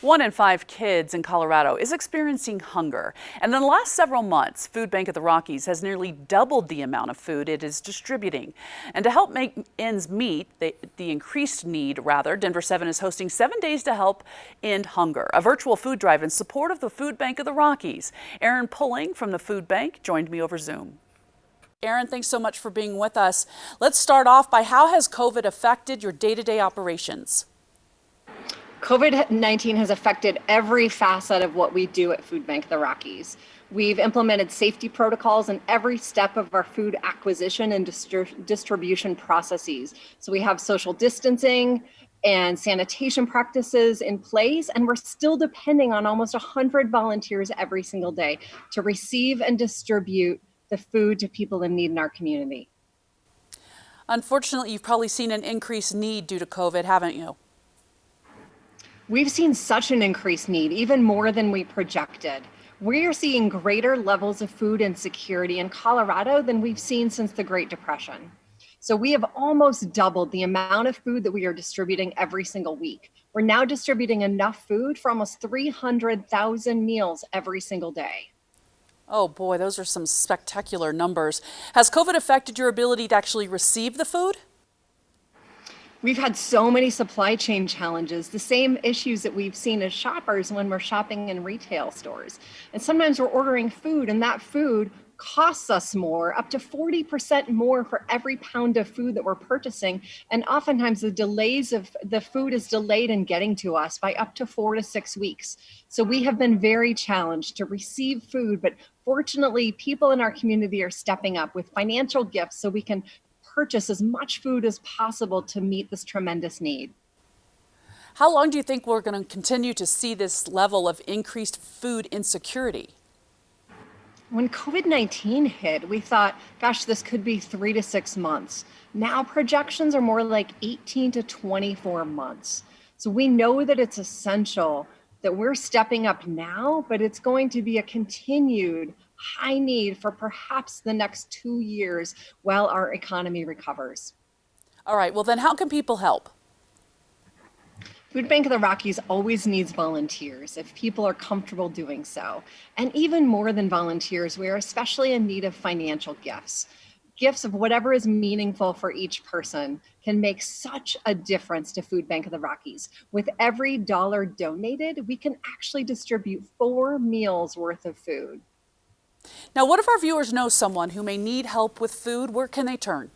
1 in 5 kids in Colorado is experiencing hunger. And in the last several months, Food Bank of the Rockies has nearly doubled the amount of food it is distributing. And to help make ends meet, the increased need, Denver 7 is hosting 7 days to help end hunger, a virtual food drive in support of the Food Bank of the Rockies. Aaron Pulling from the Food Bank joined me over Zoom. Aaron, thanks so much for being with us. Let's start off by how has COVID affected your day-to-day operations? COVID-19 has affected every facet of what we do at Food Bank of the Rockies. We've implemented safety protocols in every step of our food acquisition and distribution processes. So we have social distancing and sanitation practices in place, and we're still depending on almost 100 volunteers every single day to receive and distribute the food to people in need in our community. Unfortunately, you've probably seen an increased need due to COVID, haven't you? We've seen such an increased need, even more than we projected. We are seeing greater levels of food insecurity in Colorado than we've seen since the Great Depression. So we have almost doubled the amount of food that we are distributing every single week. We're now distributing enough food for almost 300,000 meals every single day. Oh boy, those are some spectacular numbers. Has COVID affected your ability to actually receive the food? We've had so many supply chain challenges, the same issues that we've seen as shoppers when we're shopping in retail stores. And sometimes we're ordering food and that food costs us more, up to 40% more for every pound of food that we're purchasing. And oftentimes the food is delayed in getting to us by up to 4 to 6 weeks. So we have been very challenged to receive food, but fortunately people in our community are stepping up with financial gifts so we can purchase as much food as possible to meet this tremendous need. How long do you think we're going to continue to see this level of increased food insecurity? When COVID-19 hit, we thought, gosh, this could be 3 to 6 months. Now projections are more like 18 to 24 months. So we know that it's essential that we're stepping up now, but it's going to be a continued high need for perhaps the next 2 years while our economy recovers. All right, well then how can people help? Food Bank of the Rockies always needs volunteers if people are comfortable doing so. And even more than volunteers, we are especially in need of financial gifts. Gifts of whatever is meaningful for each person can make such a difference to Food Bank of the Rockies. With every dollar donated, we can actually distribute 4 meals worth of food. Now, what if our viewers know someone who may need help with food? Where can they turn?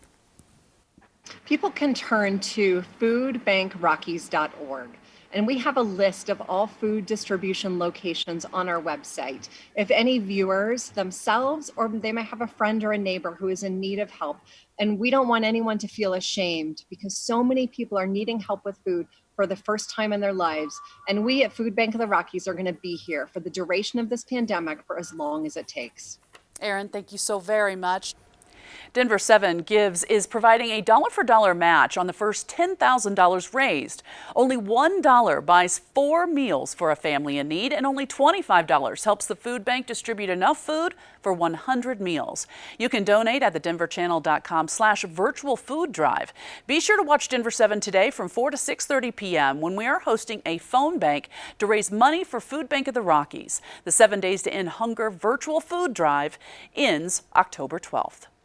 People can turn to foodbankrockies.org. And we have a list of all food distribution locations on our website. If any viewers themselves, or they might have a friend or a neighbor who is in need of help, and we don't want anyone to feel ashamed because so many people are needing help with food for the first time in their lives. And we at Food Bank of the Rockies are going to be here for the duration of this pandemic for as long as it takes. Aaron, thank you so very much. Denver 7 Gives is providing a dollar-for-dollar match on the first $10,000 raised. Only $1 buys 4 meals for a family in need, and only $25 helps the food bank distribute enough food for 100 meals. You can donate at thedenverchannel.com/virtual food drive. Be sure to watch Denver 7 today from 4 to 6:30 p.m. when we are hosting a phone bank to raise money for Food Bank of the Rockies. The 7 Days to End Hunger virtual food drive ends October 12th.